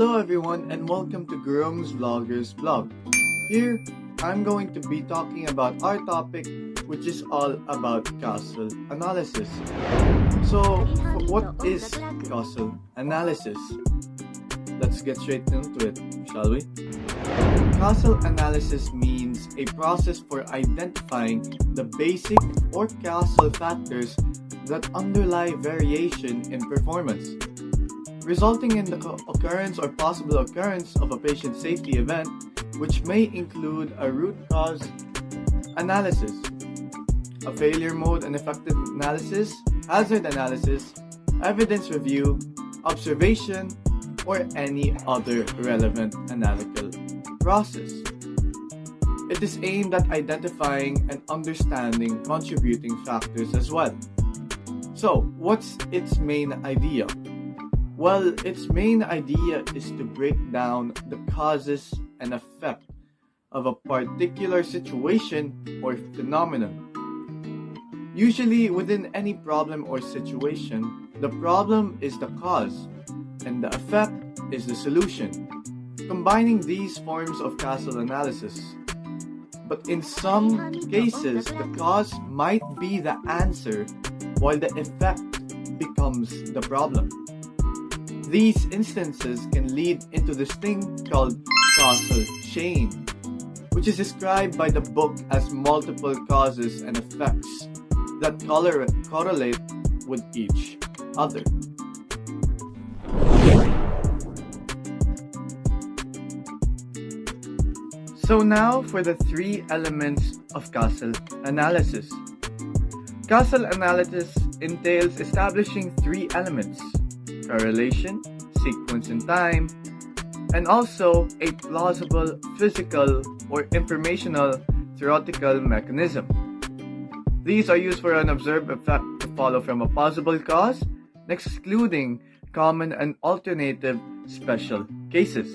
Hello everyone and welcome to Groom's Vloggers Vlog. Here, I'm going to be talking about our topic, which is all about causal analysis. So, what is causal analysis? Let's get straight into it, shall we? Causal analysis means a process for identifying the basic or causal factors that underlie variation in performance, resulting in the occurrence or possible occurrence of a patient safety event, which may include a root cause analysis, a failure mode and effective analysis, hazard analysis, evidence review, observation, or any other relevant analytical process. It is aimed at identifying and understanding contributing factors as well. So, what's its main idea? Well, its main idea is to break down the causes and effect of a particular situation or phenomenon. Usually, within any problem or situation, the problem is the cause, and the effect is the solution, combining these forms of causal analysis. But in some cases, the cause might be the answer, while the effect becomes the problem. These instances can lead into this thing called causal chain, which is described by the book as multiple causes and effects that correlate with each other. So now for the three elements of causal analysis. Causal analysis entails establishing three elements: correlation, sequence and time, and also a plausible physical or informational theoretical mechanism. These are used for an observed effect to follow from a possible cause, excluding common and alternative special cases.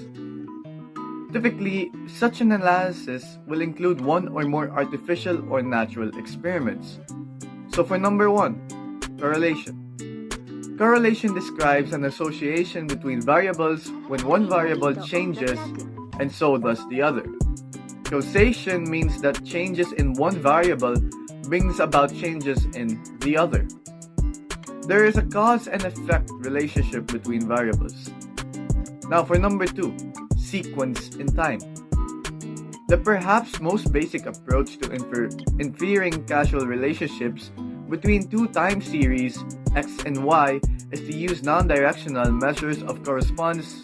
Typically, such an analysis will include one or more artificial or natural experiments. So for number one, correlation. Correlation describes an association between variables when one variable changes and so does the other. Causation means that changes in one variable brings about changes in the other. There is a cause and effect relationship between variables. Now for number two, sequence in time. The perhaps most basic approach to inferring causal relationships between two time series x and y is to use non-directional measures of correspondence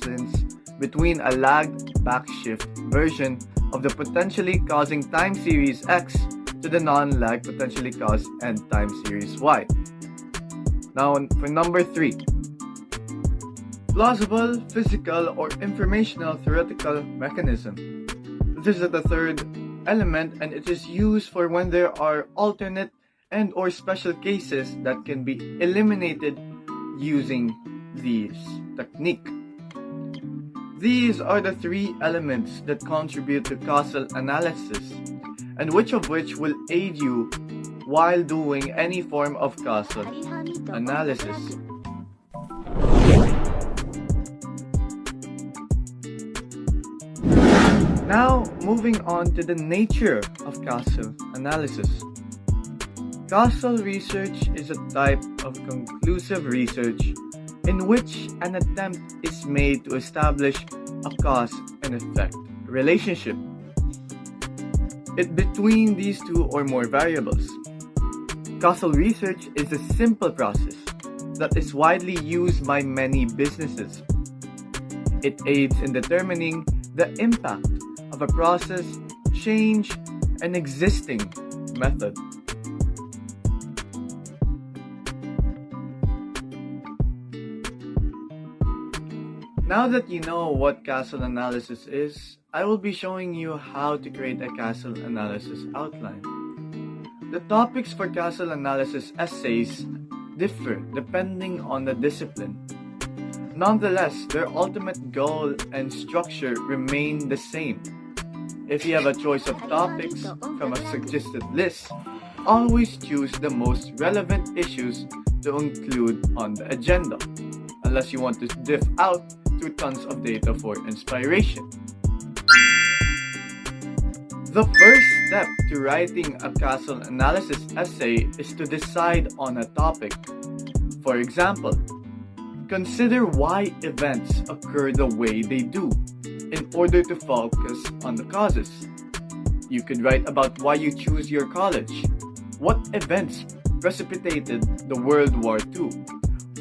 between a lagged backshift version of the potentially causing time series x to the non-lagged potentially caused end time series y. Now for number three, plausible physical or informational theoretical mechanism. This is the third element, and it is used for when there are alternate and or special cases that can be eliminated using this technique. These are the three elements that contribute to causal analysis, and which will aid you while doing any form of causal analysis. Now, moving on to the nature of causal analysis. Causal research is a type of conclusive research in which an attempt is made to establish a cause and effect relationship between these two or more variables. Causal research is a simple process that is widely used by many businesses. It aids in determining the impact of a process, change, an existing method. Now that you know what causal analysis is, I will be showing you how to create a causal analysis outline. The topics for causal analysis essays differ depending on the discipline. Nonetheless, their ultimate goal and structure remain the same. If you have a choice of topics from a suggested list, always choose the most relevant issues to include on the agenda. Unless you want to diff out to tons of data for inspiration. The first step to writing a causal analysis essay is to decide on a topic. For example, consider why events occur the way they do in order to focus on the causes. You could write about why you choose your college, what events precipitated the World War II,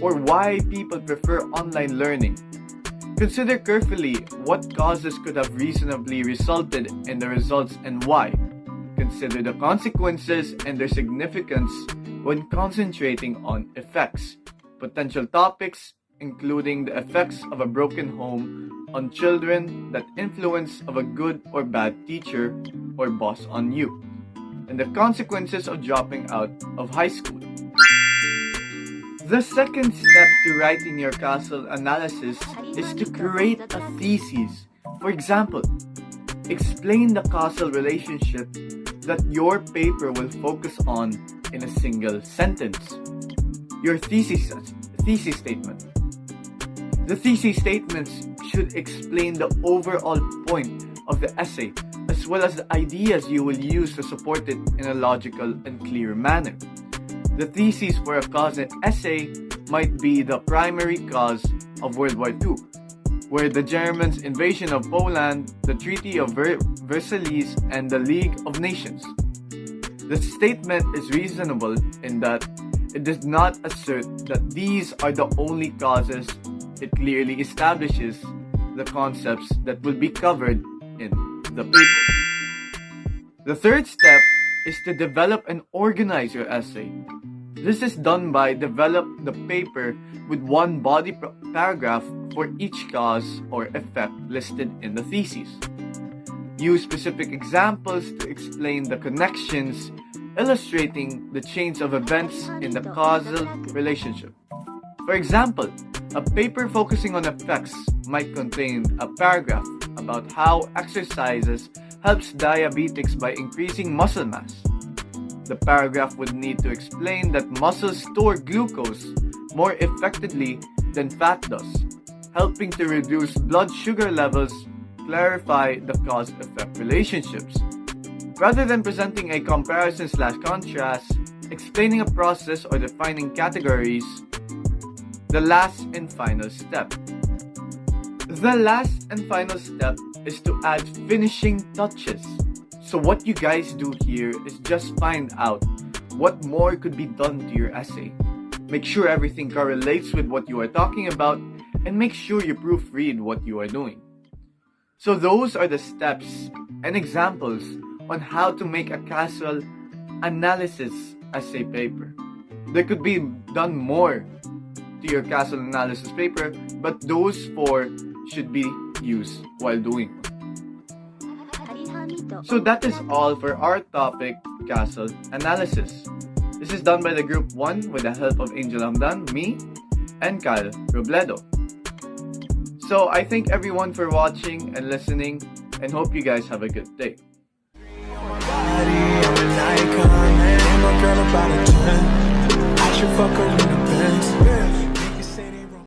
or why people prefer online learning. Consider carefully what causes could have reasonably resulted in the results and why. Consider the consequences and their significance when concentrating on effects. Potential topics including the effects of a broken home on children, that influence of a good or bad teacher or boss on you, and the consequences of dropping out of high school. The second step to writing your causal analysis is to create a thesis. For example, explain the causal relationship that your paper will focus on in a single sentence. Your thesis statement. The thesis statements should explain the overall point of the essay, as well as the ideas you will use to support it in a logical and clear manner. The thesis for a cause and essay might be the primary cause of World War II, where the Germans' invasion of Poland, the Treaty of Versailles, and the League of Nations. The statement is reasonable in that it does not assert that these are the only causes. It clearly establishes the concepts that will be covered in the paper. The third step is to develop and organize your essay. This is done by develop the paper with one body paragraph for each cause or effect listed in the thesis. Use specific examples to explain the connections, illustrating the chains of events in the causal relationship. For example, a paper focusing on effects might contain a paragraph about how exercises helps diabetics by increasing muscle mass. The paragraph would need to explain that muscles store glucose more effectively than fat does, helping to reduce blood sugar levels, clarify the cause-effect relationships. Rather than presenting a comparison/contrast, explaining a process or defining categories, the last and final step. The last and final step is to add finishing touches. So what you guys do here is just find out what more could be done to your essay. Make sure everything correlates with what you are talking about, and make sure you proofread what you are doing. So those are the steps and examples on how to make a causal analysis essay paper. There could be done more to your causal analysis paper, but those four should be used while doing it. So that is all for our topic, causal analysis. This is done by the group 1 with the help of Angel Hamdan, me, and Kyle Robledo. So I thank everyone for watching and listening, and hope you guys have a good day. I should fuck her